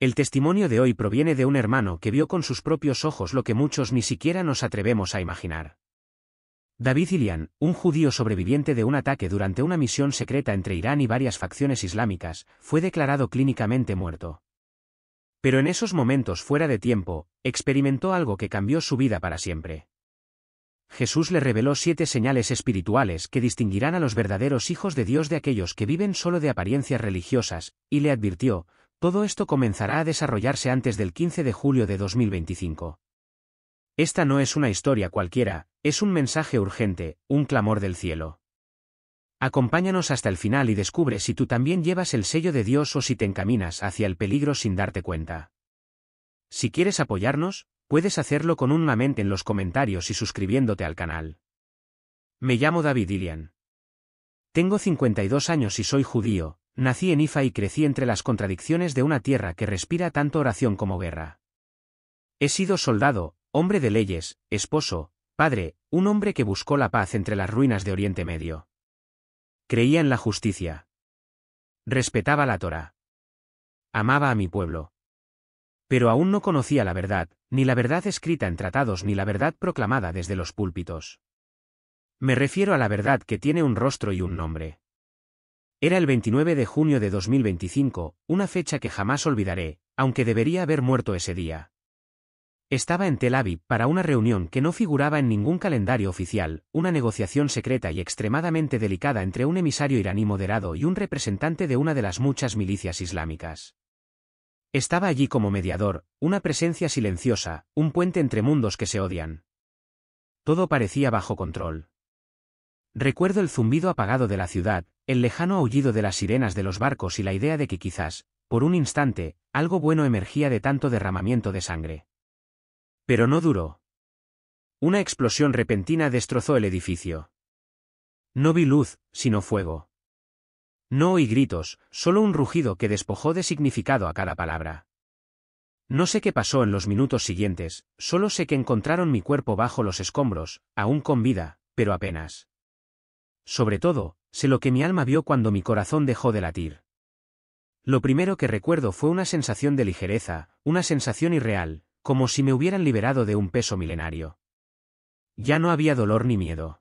El testimonio de hoy proviene de un hermano que vio con sus propios ojos lo que muchos ni siquiera nos atrevemos a imaginar. David Ilian, un judío sobreviviente de un ataque durante una misión secreta entre Irán y varias facciones islámicas, fue declarado clínicamente muerto. Pero en esos momentos fuera de tiempo, experimentó algo que cambió su vida para siempre. Jesús le reveló 7 señales espirituales que distinguirán a los verdaderos hijos de Dios de aquellos que viven solo de apariencias religiosas, y le advirtió: todo esto comenzará a desarrollarse antes del 15 de julio de 2025. Esta no es una historia cualquiera, es un mensaje urgente, un clamor del cielo. Acompáñanos hasta el final y descubre si tú también llevas el sello de Dios o si te encaminas hacia el peligro sin darte cuenta. Si quieres apoyarnos, puedes hacerlo con un amén en los comentarios y suscribiéndote al canal. Me llamo David Ilian. Tengo 52 años y soy judío, nací en Ifa y crecí entre las contradicciones de una tierra que respira tanto oración como guerra. He sido soldado, hombre de leyes, esposo, padre, un hombre que buscó la paz entre las ruinas de Oriente Medio. Creía en la justicia. Respetaba la Torá. Amaba a mi pueblo. Pero aún no conocía la verdad, ni la verdad escrita en tratados ni la verdad proclamada desde los púlpitos. Me refiero a la verdad que tiene un rostro y un nombre. Era el 29 de junio de 2025, una fecha que jamás olvidaré, aunque debería haber muerto ese día. Estaba en Tel Aviv para una reunión que no figuraba en ningún calendario oficial, una negociación secreta y extremadamente delicada entre un emisario iraní moderado y un representante de una de las muchas milicias islámicas. Estaba allí como mediador, una presencia silenciosa, un puente entre mundos que se odian. Todo parecía bajo control. Recuerdo el zumbido apagado de la ciudad, el lejano aullido de las sirenas de los barcos y la idea de que quizás, por un instante, algo bueno emergía de tanto derramamiento de sangre. Pero no duró. Una explosión repentina destrozó el edificio. No vi luz, sino fuego. No oí gritos, solo un rugido que despojó de significado a cada palabra. No sé qué pasó en los minutos siguientes, solo sé que encontraron mi cuerpo bajo los escombros, aún con vida, pero apenas. Sobre todo, sé lo que mi alma vio cuando mi corazón dejó de latir. Lo primero que recuerdo fue una sensación de ligereza, una sensación irreal, como si me hubieran liberado de un peso milenario. Ya no había dolor ni miedo.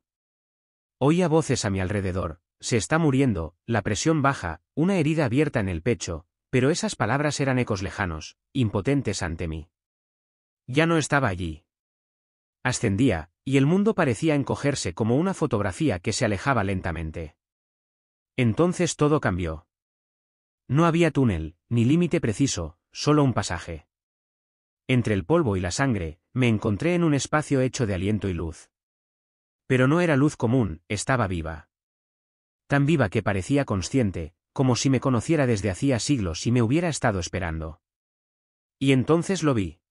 Oía voces a mi alrededor: se está muriendo, la presión baja, una herida abierta en el pecho, pero esas palabras eran ecos lejanos, impotentes ante mí. Ya no estaba allí. Ascendía, y el mundo parecía encogerse como una fotografía que se alejaba lentamente. Entonces todo cambió. No había túnel, ni límite preciso, solo un pasaje. Entre el polvo y la sangre, me encontré en un espacio hecho de aliento y luz. Pero no era luz común, estaba viva. Tan viva que parecía consciente, como si me conociera desde hacía siglos y me hubiera estado esperando. Y entonces lo vi.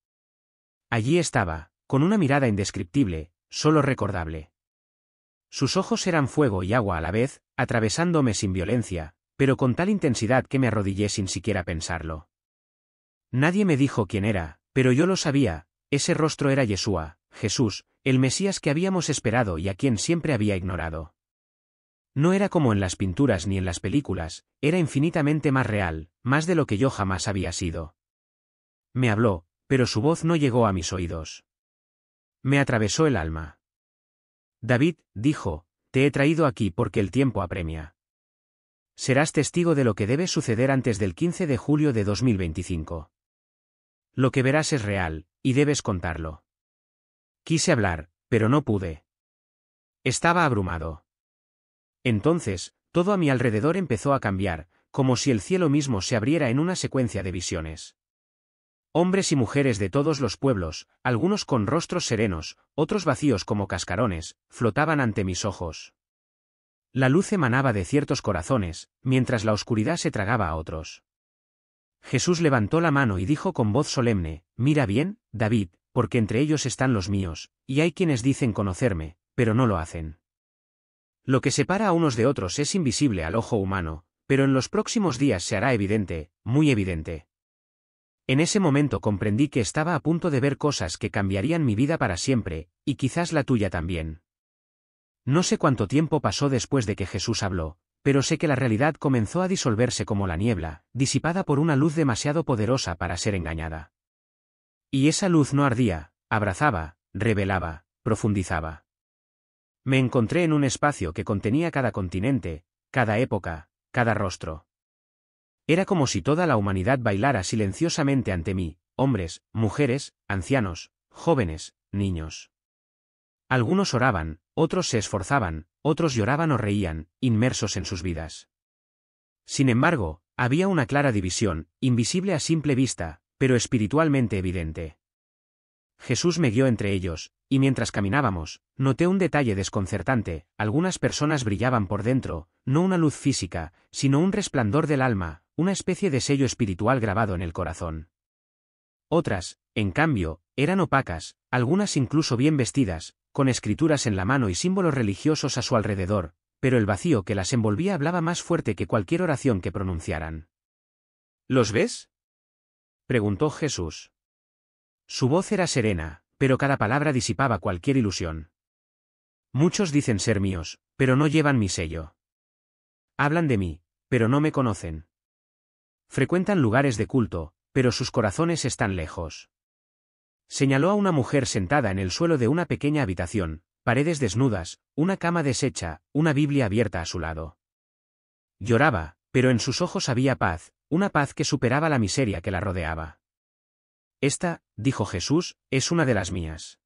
Allí estaba, con una mirada indescriptible, solo recordable. Sus ojos eran fuego y agua a la vez, atravesándome sin violencia, pero con tal intensidad que me arrodillé sin siquiera pensarlo. Nadie me dijo quién era, pero yo lo sabía: ese rostro era Yeshua, Jesús, el Mesías que habíamos esperado y a quien siempre había ignorado. No era como en las pinturas ni en las películas, era infinitamente más real, más de lo que yo jamás había sido. Me habló, pero su voz no llegó a mis oídos. Me atravesó el alma. David, dijo, te he traído aquí porque el tiempo apremia. Serás testigo de lo que debe suceder antes del 15 de julio de 2025. Lo que verás es real, y debes contarlo. Quise hablar, pero no pude. Estaba abrumado. Entonces, todo a mi alrededor empezó a cambiar, como si el cielo mismo se abriera en una secuencia de visiones. Hombres y mujeres de todos los pueblos, algunos con rostros serenos, otros vacíos como cascarones, flotaban ante mis ojos. La luz emanaba de ciertos corazones, mientras la oscuridad se tragaba a otros. Jesús levantó la mano y dijo con voz solemne: mira bien, David, porque entre ellos están los míos, y hay quienes dicen conocerme, pero no lo hacen. Lo que separa a unos de otros es invisible al ojo humano, pero en los próximos días se hará evidente, muy evidente. En ese momento comprendí que estaba a punto de ver cosas que cambiarían mi vida para siempre, y quizás la tuya también. No sé cuánto tiempo pasó después de que Jesús habló, pero sé que la realidad comenzó a disolverse como la niebla, disipada por una luz demasiado poderosa para ser engañada. Y esa luz no ardía, abrazaba, revelaba, profundizaba. Me encontré en un espacio que contenía cada continente, cada época, cada rostro. Era como si toda la humanidad bailara silenciosamente ante mí, hombres, mujeres, ancianos, jóvenes, niños. Algunos oraban, otros se esforzaban, otros lloraban o reían, inmersos en sus vidas. Sin embargo, había una clara división, invisible a simple vista, pero espiritualmente evidente. Jesús me guió entre ellos, y mientras caminábamos, noté un detalle desconcertante: algunas personas brillaban por dentro, no una luz física, sino un resplandor del alma, una especie de sello espiritual grabado en el corazón. Otras, en cambio, eran opacas, algunas incluso bien vestidas, con escrituras en la mano y símbolos religiosos a su alrededor, pero el vacío que las envolvía hablaba más fuerte que cualquier oración que pronunciaran. ¿Los ves?, preguntó Jesús. Su voz era serena, pero cada palabra disipaba cualquier ilusión. Muchos dicen ser míos, pero no llevan mi sello. Hablan de mí, pero no me conocen. Frecuentan lugares de culto, pero sus corazones están lejos. Señaló a una mujer sentada en el suelo de una pequeña habitación, paredes desnudas, una cama deshecha, una Biblia abierta a su lado. Lloraba, pero en sus ojos había paz, una paz que superaba la miseria que la rodeaba. Esta, dijo Jesús, es una de las mías.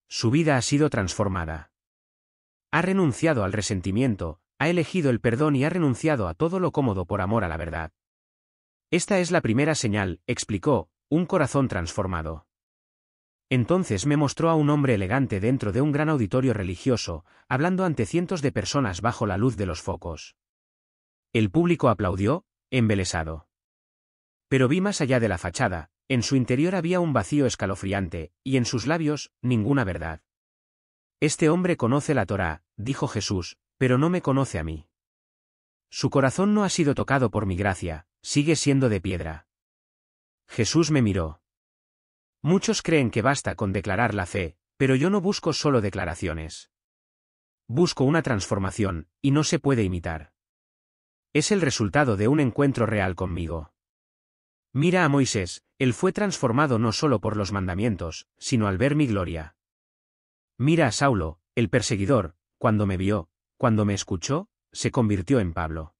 Su vida ha sido transformada. Ha renunciado al resentimiento, ha elegido el perdón y ha renunciado a todo lo cómodo por amor a la verdad. Esta es la primera señal, explicó, un corazón transformado. Entonces me mostró a un hombre elegante dentro de un gran auditorio religioso, hablando ante cientos de personas bajo la luz de los focos. El público aplaudió, embelesado. Pero vi más allá de la fachada. En su interior había un vacío escalofriante, y en sus labios, ninguna verdad. Este hombre conoce la Torá, dijo Jesús, pero no me conoce a mí. Su corazón no ha sido tocado por mi gracia, sigue siendo de piedra. Jesús me miró. Muchos creen que basta con declarar la fe, pero yo no busco solo declaraciones. Busco una transformación, y no se puede imitar. Es el resultado de un encuentro real conmigo. Mira a Moisés, él fue transformado no solo por los mandamientos, sino al ver mi gloria. Mira a Saulo, el perseguidor, cuando me vio, cuando me escuchó, se convirtió en Pablo.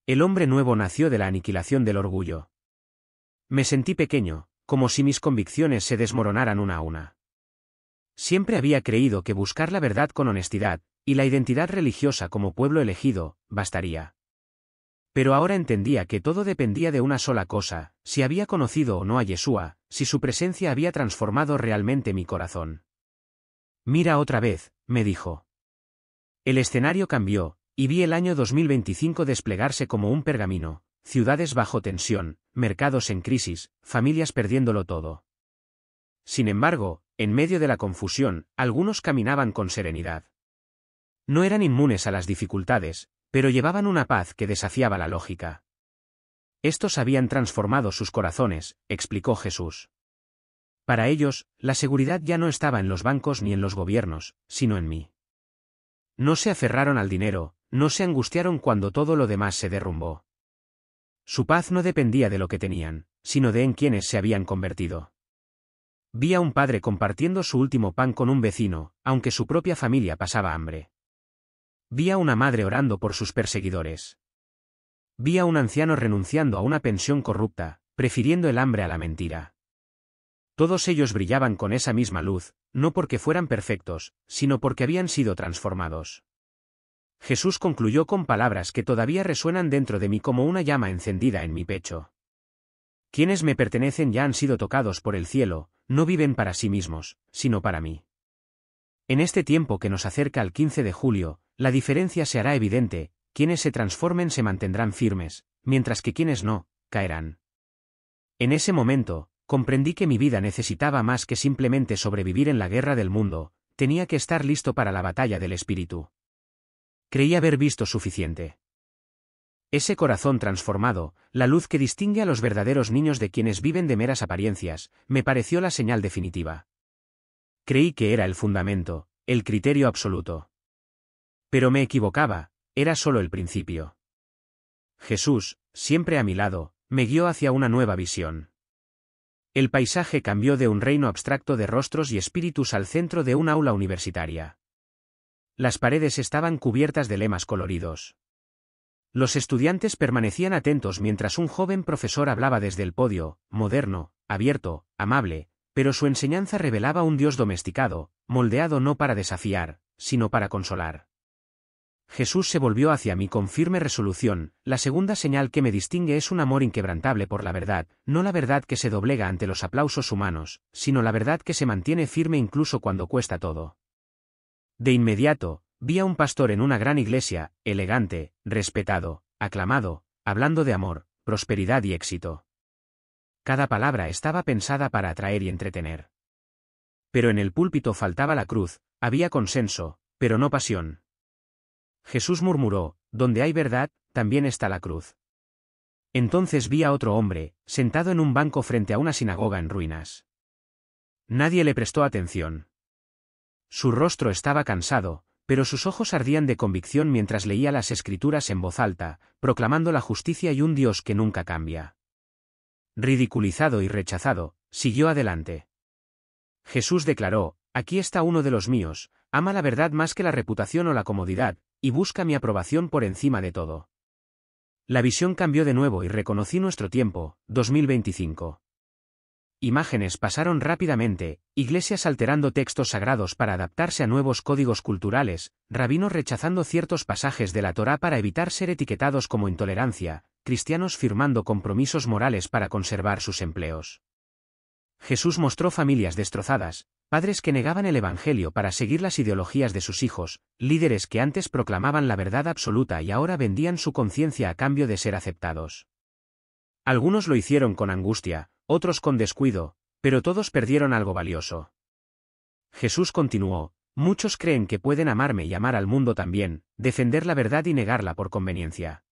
El hombre nuevo nació de la aniquilación del orgullo. Me sentí pequeño, como si mis convicciones se desmoronaran una a una. Siempre había creído que buscar la verdad con honestidad, y la identidad religiosa como pueblo elegido, bastaría. Pero ahora entendía que todo dependía de una sola cosa: si había conocido o no a Yeshua, si su presencia había transformado realmente mi corazón. Mira otra vez, me dijo. El escenario cambió, y vi el año 2025 desplegarse como un pergamino, ciudades bajo tensión, mercados en crisis, familias perdiéndolo todo. Sin embargo, en medio de la confusión, algunos caminaban con serenidad. No eran inmunes a las dificultades, pero llevaban una paz que desafiaba la lógica. Estos habían transformado sus corazones, explicó Jesús. Para ellos, la seguridad ya no estaba en los bancos ni en los gobiernos, sino en mí. No se aferraron al dinero, no se angustiaron cuando todo lo demás se derrumbó. Su paz no dependía de lo que tenían, sino de en quienes se habían convertido. Vi a un padre compartiendo su último pan con un vecino, aunque su propia familia pasaba hambre. Vi a una madre orando por sus perseguidores. Vi a un anciano renunciando a una pensión corrupta, prefiriendo el hambre a la mentira. Todos ellos brillaban con esa misma luz, no porque fueran perfectos, sino porque habían sido transformados. Jesús concluyó con palabras que todavía resuenan dentro de mí como una llama encendida en mi pecho. Quienes me pertenecen ya han sido tocados por el cielo, no viven para sí mismos, sino para mí. En este tiempo que nos acerca al 15 de julio, la diferencia se hará evidente: quienes se transformen se mantendrán firmes, mientras que quienes no, caerán. En ese momento, comprendí que mi vida necesitaba más que simplemente sobrevivir en la guerra del mundo, tenía que estar listo para la batalla del espíritu. Creí haber visto suficiente. Ese corazón transformado, la luz que distingue a los verdaderos niños de quienes viven de meras apariencias, me pareció la señal definitiva. Creí que era el fundamento, el criterio absoluto. Pero me equivocaba, era solo el principio. Jesús, siempre a mi lado, me guió hacia una nueva visión. El paisaje cambió de un reino abstracto de rostros y espíritus al centro de un aula universitaria. Las paredes estaban cubiertas de lemas coloridos. Los estudiantes permanecían atentos mientras un joven profesor hablaba desde el podio, moderno, abierto, amable, pero su enseñanza revelaba un Dios domesticado, moldeado no para desafiar, sino para consolar. Jesús se volvió hacia mí con firme resolución: la segunda señal que me distingue es un amor inquebrantable por la verdad, no la verdad que se doblega ante los aplausos humanos, sino la verdad que se mantiene firme incluso cuando cuesta todo. De inmediato, vi a un pastor en una gran iglesia, elegante, respetado, aclamado, hablando de amor, prosperidad y éxito. Cada palabra estaba pensada para atraer y entretener. Pero en el púlpito faltaba la cruz, había consenso, pero no pasión. Jesús murmuró: donde hay verdad, también está la cruz. Entonces vi a otro hombre, sentado en un banco frente a una sinagoga en ruinas. Nadie le prestó atención. Su rostro estaba cansado, pero sus ojos ardían de convicción mientras leía las Escrituras en voz alta, proclamando la justicia y un Dios que nunca cambia. Ridiculizado y rechazado, siguió adelante. Jesús declaró: aquí está uno de los míos, ama la verdad más que la reputación o la comodidad, y busca mi aprobación por encima de todo. La visión cambió de nuevo y reconocí nuestro tiempo, 2025. Imágenes pasaron rápidamente, iglesias alterando textos sagrados para adaptarse a nuevos códigos culturales, rabinos rechazando ciertos pasajes de la Torá para evitar ser etiquetados como intolerancia, cristianos firmando compromisos morales para conservar sus empleos. Jesús mostró familias destrozadas, padres que negaban el Evangelio para seguir las ideologías de sus hijos, líderes que antes proclamaban la verdad absoluta y ahora vendían su conciencia a cambio de ser aceptados. Algunos lo hicieron con angustia, otros con descuido, pero todos perdieron algo valioso. Jesús continuó: muchos creen que pueden amarme y amar al mundo también, defender la verdad y negarla por conveniencia.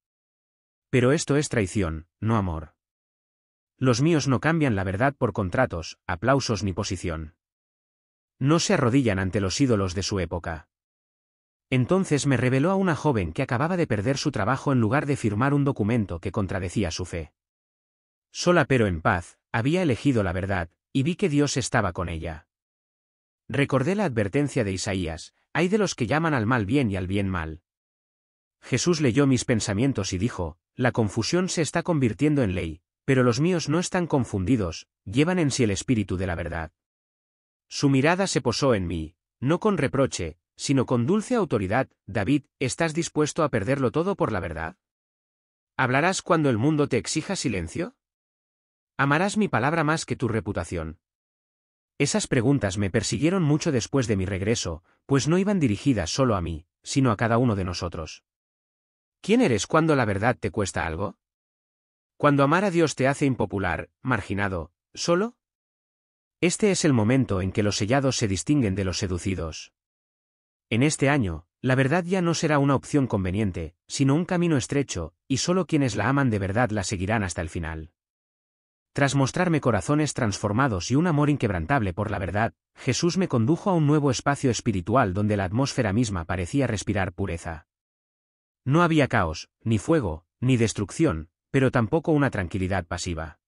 Pero esto es traición, no amor. Los míos no cambian la verdad por contratos, aplausos ni posición. No se arrodillan ante los ídolos de su época. Entonces me reveló a una joven que acababa de perder su trabajo en lugar de firmar un documento que contradecía su fe. Sola pero en paz, había elegido la verdad, y vi que Dios estaba con ella. Recordé la advertencia de Isaías: hay de los que llaman al mal bien y al bien mal. Jesús leyó mis pensamientos y dijo: la confusión se está convirtiendo en ley, pero los míos no están confundidos, llevan en sí el espíritu de la verdad. Su mirada se posó en mí, no con reproche, sino con dulce autoridad: David, ¿estás dispuesto a perderlo todo por la verdad? ¿Hablarás cuando el mundo te exija silencio? ¿Amarás mi palabra más que tu reputación? Esas preguntas me persiguieron mucho después de mi regreso, pues no iban dirigidas solo a mí, sino a cada uno de nosotros. ¿Quién eres cuando la verdad te cuesta algo? ¿Cuando amar a Dios te hace impopular, marginado, solo? Este es el momento en que los sellados se distinguen de los seducidos. En este año, la verdad ya no será una opción conveniente, sino un camino estrecho, y solo quienes la aman de verdad la seguirán hasta el final. Tras mostrarme corazones transformados y un amor inquebrantable por la verdad, Jesús me condujo a un nuevo espacio espiritual donde la atmósfera misma parecía respirar pureza. No había caos, ni fuego, ni destrucción, pero tampoco una tranquilidad pasiva.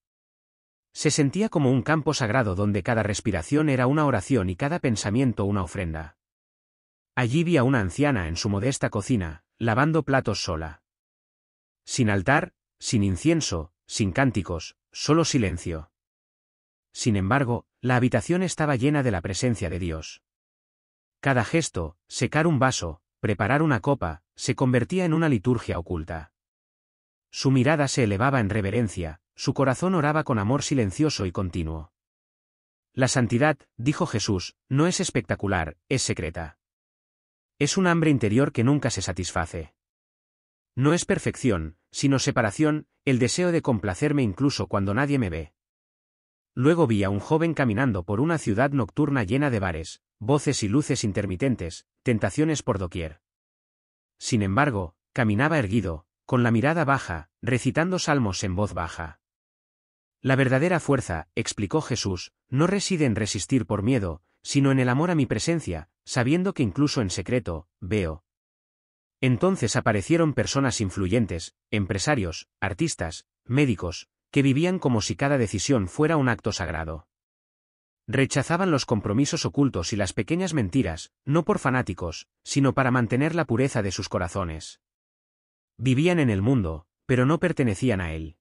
Se sentía como un campo sagrado donde cada respiración era una oración y cada pensamiento una ofrenda. Allí vi a una anciana en su modesta cocina, lavando platos sola. Sin altar, sin incienso, sin cánticos, solo silencio. Sin embargo, la habitación estaba llena de la presencia de Dios. Cada gesto, secar un vaso, preparar una copa, se convertía en una liturgia oculta. Su mirada se elevaba en reverencia, su corazón oraba con amor silencioso y continuo. La santidad, dijo Jesús, no es espectacular, es secreta. Es un hambre interior que nunca se satisface. No es perfección, sino separación, el deseo de complacerme incluso cuando nadie me ve. Luego vi a un joven caminando por una ciudad nocturna llena de bares, voces y luces intermitentes, tentaciones por doquier. Sin embargo, caminaba erguido, con la mirada baja, recitando salmos en voz baja. La verdadera fuerza, explicó Jesús, no reside en resistir por miedo, sino en el amor a mi presencia, sabiendo que incluso en secreto, veo. Entonces aparecieron personas influyentes, empresarios, artistas, médicos, que vivían como si cada decisión fuera un acto sagrado. Rechazaban los compromisos ocultos y las pequeñas mentiras, no por fanáticos, sino para mantener la pureza de sus corazones. Vivían en el mundo, pero no pertenecían a él.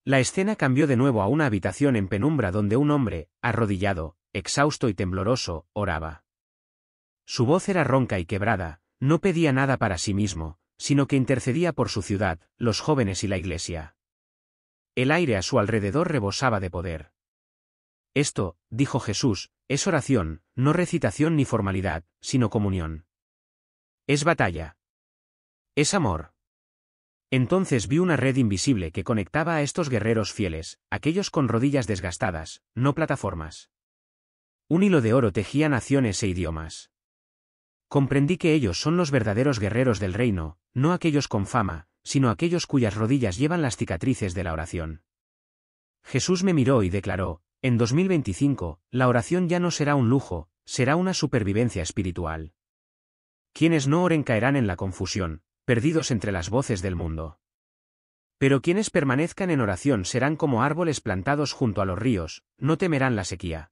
La escena cambió de nuevo a una habitación en penumbra donde un hombre, arrodillado, exhausto y tembloroso, oraba. Su voz era ronca y quebrada, no pedía nada para sí mismo, sino que intercedía por su ciudad, los jóvenes y la iglesia. El aire a su alrededor rebosaba de poder. Esto, dijo Jesús, es oración, no recitación ni formalidad, sino comunión. Es batalla. Es amor. Entonces vi una red invisible que conectaba a estos guerreros fieles, aquellos con rodillas desgastadas, no plataformas. Un hilo de oro tejía naciones e idiomas. Comprendí que ellos son los verdaderos guerreros del reino, no aquellos con fama, sino aquellos cuyas rodillas llevan las cicatrices de la oración. Jesús me miró y declaró, en 2025, la oración ya no será un lujo, será una supervivencia espiritual. Quienes no oren caerán en la confusión, perdidos entre las voces del mundo. Pero quienes permanezcan en oración serán como árboles plantados junto a los ríos, no temerán la sequía.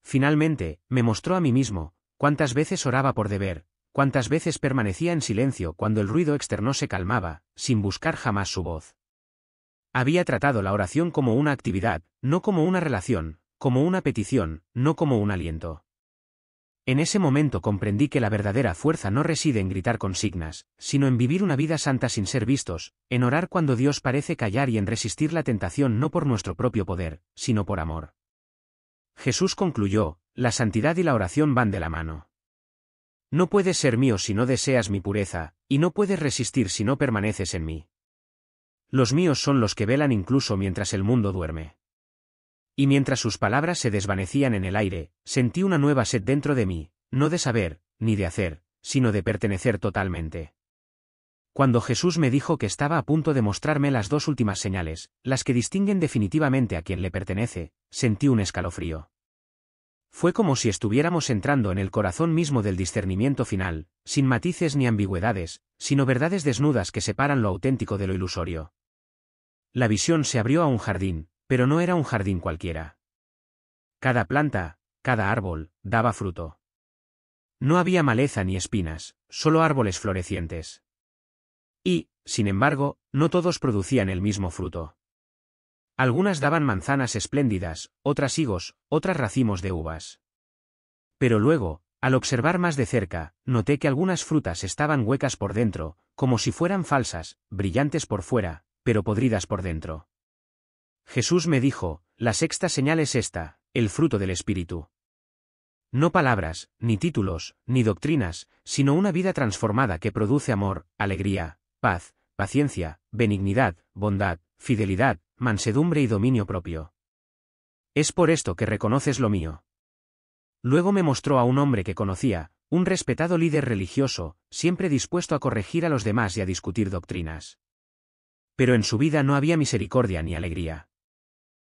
Finalmente, me mostró a mí mismo, cuántas veces oraba por deber, cuántas veces permanecía en silencio cuando el ruido externo se calmaba, sin buscar jamás su voz. Había tratado la oración como una actividad, no como una relación, como una petición, no como un aliento. En ese momento comprendí que la verdadera fuerza no reside en gritar consignas, sino en vivir una vida santa sin ser vistos, en orar cuando Dios parece callar y en resistir la tentación no por nuestro propio poder, sino por amor. Jesús concluyó, la santidad y la oración van de la mano. No puedes ser mío si no deseas mi pureza, y no puedes resistir si no permaneces en mí. Los míos son los que velan incluso mientras el mundo duerme. Y mientras sus palabras se desvanecían en el aire, sentí una nueva sed dentro de mí, no de saber, ni de hacer, sino de pertenecer totalmente. Cuando Jesús me dijo que estaba a punto de mostrarme las dos últimas señales, las que distinguen definitivamente a quien le pertenece, sentí un escalofrío. Fue como si estuviéramos entrando en el corazón mismo del discernimiento final, sin matices ni ambigüedades, sino verdades desnudas que separan lo auténtico de lo ilusorio. La visión se abrió a un jardín, pero no era un jardín cualquiera. Cada planta, cada árbol, daba fruto. No había maleza ni espinas, solo árboles florecientes. Y, sin embargo, no todos producían el mismo fruto. Algunas daban manzanas espléndidas, otras higos, otras racimos de uvas. Pero luego, al observar más de cerca, noté que algunas frutas estaban huecas por dentro, como si fueran falsas, brillantes por fuera, pero podridas por dentro. Jesús me dijo, la sexta señal es esta, el fruto del Espíritu. No palabras, ni títulos, ni doctrinas, sino una vida transformada que produce amor, alegría, paz, paciencia, benignidad, bondad, fidelidad, mansedumbre y dominio propio. Es por esto que reconoces lo mío. Luego me mostró a un hombre que conocía, un respetado líder religioso, siempre dispuesto a corregir a los demás y a discutir doctrinas. Pero en su vida no había misericordia ni alegría.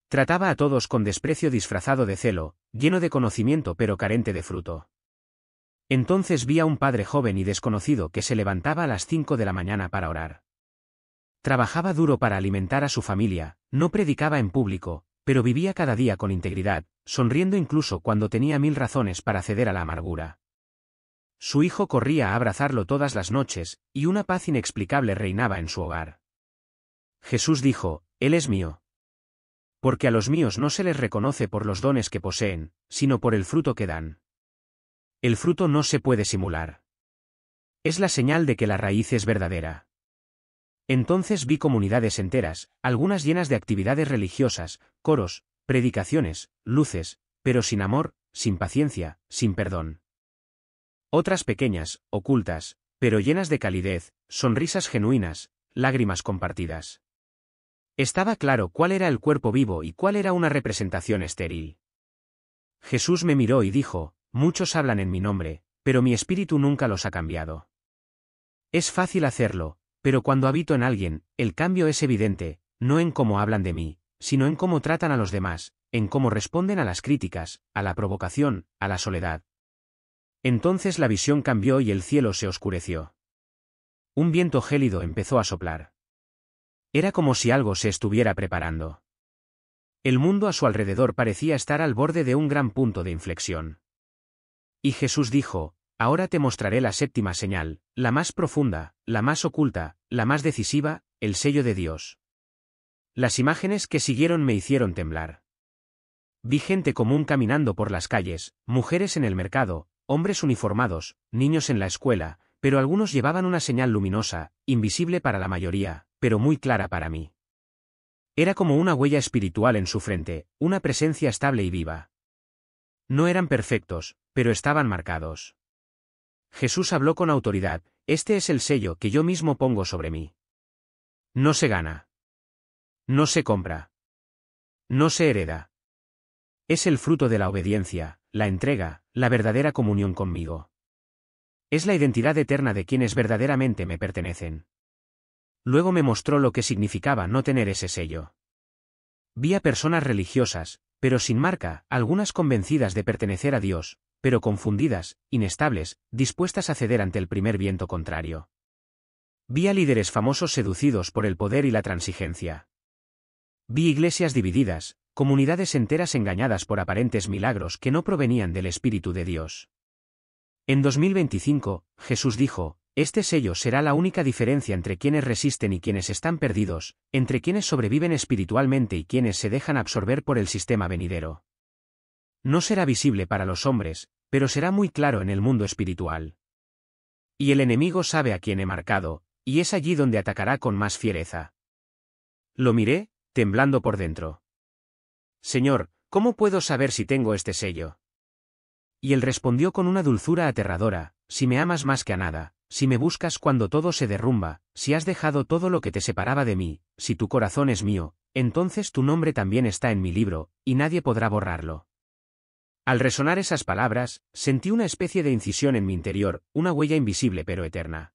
Trataba a todos con desprecio disfrazado de celo, lleno de conocimiento pero carente de fruto. Entonces vi a un padre joven y desconocido que se levantaba a las 5 de la mañana para orar. Trabajaba duro para alimentar a su familia, no predicaba en público, pero vivía cada día con integridad, sonriendo incluso cuando tenía 1000 razones para ceder a la amargura. Su hijo corría a abrazarlo todas las noches, y una paz inexplicable reinaba en su hogar. Jesús dijo, Él es mío. Porque a los míos no se les reconoce por los dones que poseen, sino por el fruto que dan. El fruto no se puede simular. Es la señal de que la raíz es verdadera. Entonces vi comunidades enteras, algunas llenas de actividades religiosas, coros, predicaciones, luces, pero sin amor, sin paciencia, sin perdón. Otras pequeñas, ocultas, pero llenas de calidez, sonrisas genuinas, lágrimas compartidas. Estaba claro cuál era el cuerpo vivo y cuál era una representación estéril. Jesús me miró y dijo, muchos hablan en mi nombre, pero mi espíritu nunca los ha cambiado. Es fácil hacerlo, pero cuando habito en alguien, el cambio es evidente, no en cómo hablan de mí, sino en cómo tratan a los demás, en cómo responden a las críticas, a la provocación, a la soledad. Entonces la visión cambió y el cielo se oscureció. Un viento gélido empezó a soplar. Era como si algo se estuviera preparando. El mundo a su alrededor parecía estar al borde de un gran punto de inflexión. Y Jesús dijo: ahora te mostraré la séptima señal, la más profunda, la más oculta, la más decisiva, el sello de Dios. Las imágenes que siguieron me hicieron temblar. Vi gente común caminando por las calles, mujeres en el mercado, hombres uniformados, niños en la escuela, pero algunos llevaban una señal luminosa, invisible para la mayoría, pero muy clara para mí. Era como una huella espiritual en su frente, una presencia estable y viva. No eran perfectos, pero estaban marcados. Jesús habló con autoridad: este es el sello que yo mismo pongo sobre mí. No se gana. No se compra. No se hereda. Es el fruto de la obediencia, la entrega, la verdadera comunión conmigo. Es la identidad eterna de quienes verdaderamente me pertenecen. Luego me mostró lo que significaba no tener ese sello. Vi a personas religiosas, pero sin marca, algunas convencidas de pertenecer a Dios, pero confundidas, inestables, dispuestas a ceder ante el primer viento contrario. Vi a líderes famosos seducidos por el poder y la transigencia. Vi iglesias divididas, comunidades enteras engañadas por aparentes milagros que no provenían del Espíritu de Dios. En 2025, Jesús dijo: este sello será la única diferencia entre quienes resisten y quienes están perdidos, entre quienes sobreviven espiritualmente y quienes se dejan absorber por el sistema venidero. No será visible para los hombres, pero será muy claro en el mundo espiritual. Y el enemigo sabe a quién he marcado, y es allí donde atacará con más fiereza. Lo miré, temblando por dentro. Señor, ¿cómo puedo saber si tengo este sello? Y él respondió con una dulzura aterradora: si me amas más que a nada, si me buscas cuando todo se derrumba, si has dejado todo lo que te separaba de mí, si tu corazón es mío, entonces tu nombre también está en mi libro, y nadie podrá borrarlo. Al resonar esas palabras, sentí una especie de incisión en mi interior, una huella invisible pero eterna.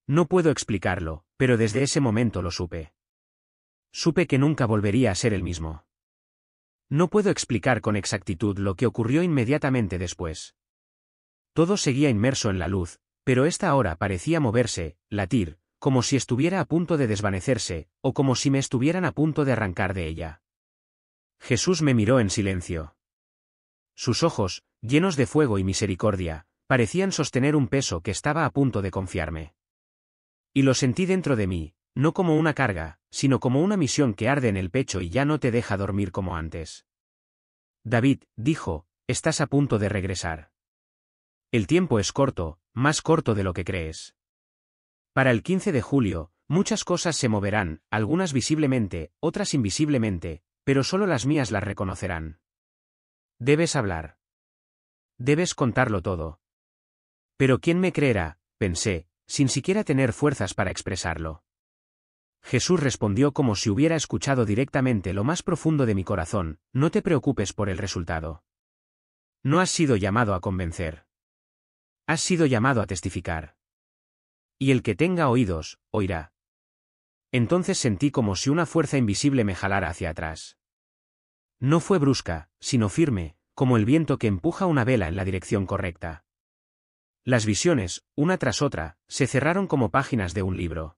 No puedo explicarlo, pero desde ese momento lo supe. Supe que nunca volvería a ser el mismo. No puedo explicar con exactitud lo que ocurrió inmediatamente después. Todo seguía inmerso en la luz, pero esta ahora parecía moverse, latir, como si estuviera a punto de desvanecerse, o como si me estuvieran a punto de arrancar de ella. Jesús me miró en silencio. Sus ojos, llenos de fuego y misericordia, parecían sostener un peso que estaba a punto de confiarme. Y lo sentí dentro de mí, no como una carga, sino como una misión que arde en el pecho y ya no te deja dormir como antes. David, dijo, estás a punto de regresar. El tiempo es corto, más corto de lo que crees. Para el 15 de julio, muchas cosas se moverán, algunas visiblemente, otras invisiblemente, pero solo las mías las reconocerán. Debes hablar. Debes contarlo todo. Pero ¿quién me creerá?, pensé, sin siquiera tener fuerzas para expresarlo. Jesús respondió como si hubiera escuchado directamente lo más profundo de mi corazón: no te preocupes por el resultado. No has sido llamado a convencer. Has sido llamado a testificar. Y el que tenga oídos, oirá. Entonces sentí como si una fuerza invisible me jalara hacia atrás. No fue brusca, sino firme, como el viento que empuja una vela en la dirección correcta. Las visiones, una tras otra, se cerraron como páginas de un libro.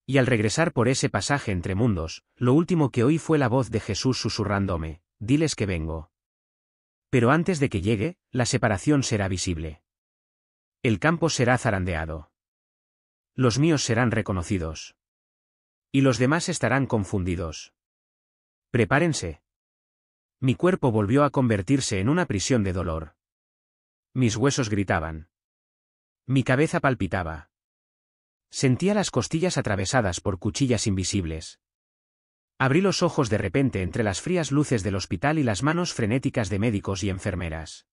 Y al regresar por ese pasaje entre mundos, lo último que oí fue la voz de Jesús susurrándome: diles que vengo. Pero antes de que llegue, la separación será visible. El campo será zarandeado. Los míos serán reconocidos. Y los demás estarán confundidos. Prepárense. Mi cuerpo volvió a convertirse en una prisión de dolor. Mis huesos gritaban. Mi cabeza palpitaba. Sentía las costillas atravesadas por cuchillas invisibles. Abrí los ojos de repente entre las frías luces del hospital y las manos frenéticas de médicos y enfermeras.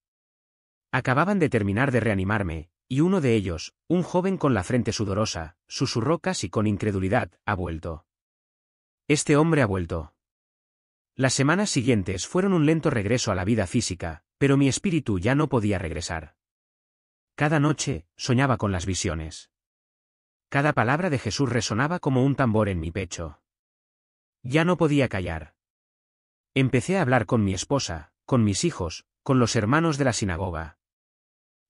Acababan de terminar de reanimarme, y uno de ellos, un joven con la frente sudorosa, susurró casi con incredulidad: ha vuelto. Este hombre ha vuelto. Las semanas siguientes fueron un lento regreso a la vida física, pero mi espíritu ya no podía regresar. Cada noche, soñaba con las visiones. Cada palabra de Jesús resonaba como un tambor en mi pecho. Ya no podía callar. Empecé a hablar con mi esposa, con mis hijos, con los hermanos de la sinagoga.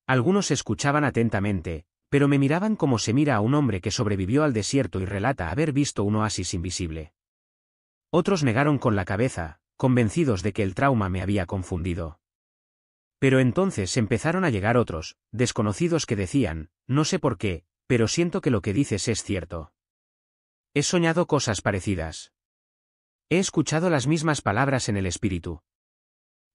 Algunos escuchaban atentamente, pero me miraban como se mira a un hombre que sobrevivió al desierto y relata haber visto un oasis invisible. Otros negaron con la cabeza, convencidos de que el trauma me había confundido. Pero entonces empezaron a llegar otros, desconocidos que decían, no sé por qué, pero siento que lo que dices es cierto. He soñado cosas parecidas. He escuchado las mismas palabras en el espíritu.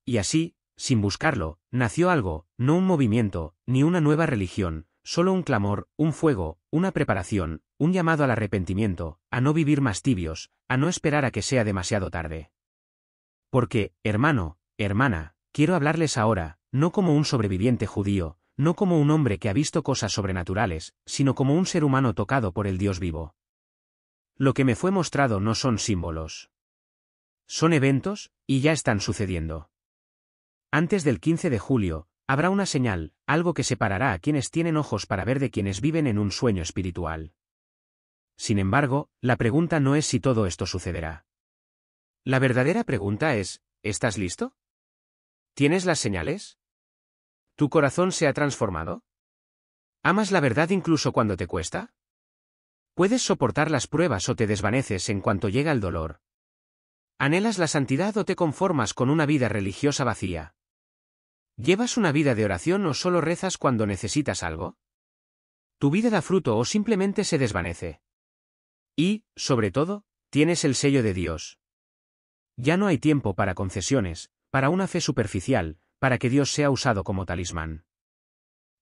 Y así, sin buscarlo, nació algo, no un movimiento, ni una nueva religión, solo un clamor, un fuego, una preparación, un llamado al arrepentimiento, a no vivir más tibios, a no esperar a que sea demasiado tarde. Porque, hermano, hermana, quiero hablarles ahora, no como un sobreviviente judío, no como un hombre que ha visto cosas sobrenaturales, sino como un ser humano tocado por el Dios vivo. Lo que me fue mostrado no son símbolos. Son eventos, y ya están sucediendo. Antes del 15 de julio, habrá una señal, algo que separará a quienes tienen ojos para ver de quienes viven en un sueño espiritual. Sin embargo, la pregunta no es si todo esto sucederá. La verdadera pregunta es, ¿estás listo? ¿Tienes las señales? ¿Tu corazón se ha transformado? ¿Amas la verdad incluso cuando te cuesta? ¿Puedes soportar las pruebas o te desvaneces en cuanto llega el dolor? ¿Anhelas la santidad o te conformas con una vida religiosa vacía? ¿Llevas una vida de oración o solo rezas cuando necesitas algo? ¿Tu vida da fruto o simplemente se desvanece? Y, sobre todo, tienes el sello de Dios. Ya no hay tiempo para concesiones, para una fe superficial, para que Dios sea usado como talismán.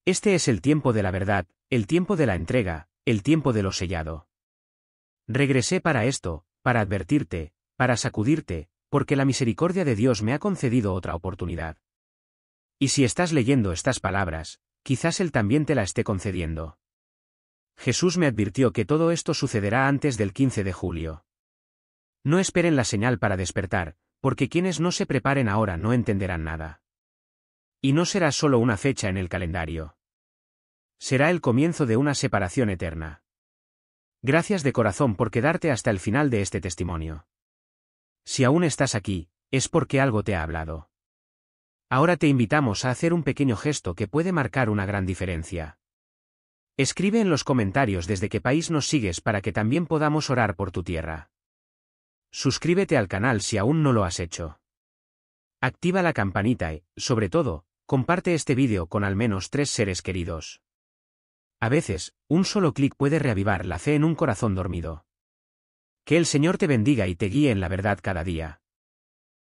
Este es el tiempo de la verdad, el tiempo de la entrega, el tiempo de lo sellado. Regresé para esto, para advertirte, para sacudirte, porque la misericordia de Dios me ha concedido otra oportunidad. Y si estás leyendo estas palabras, quizás Él también te la esté concediendo. Jesús me advirtió que todo esto sucederá antes del 15 de julio. No esperen la señal para despertar, porque quienes no se preparen ahora no entenderán nada. Y no será solo una fecha en el calendario. Será el comienzo de una separación eterna. Gracias de corazón por quedarte hasta el final de este testimonio. Si aún estás aquí, es porque algo te ha hablado. Ahora te invitamos a hacer un pequeño gesto que puede marcar una gran diferencia. Escribe en los comentarios desde qué país nos sigues para que también podamos orar por tu tierra. Suscríbete al canal si aún no lo has hecho. Activa la campanita y, sobre todo, comparte este vídeo con al menos 3 seres queridos. A veces, un solo clic puede reavivar la fe en un corazón dormido. Que el Señor te bendiga y te guíe en la verdad cada día.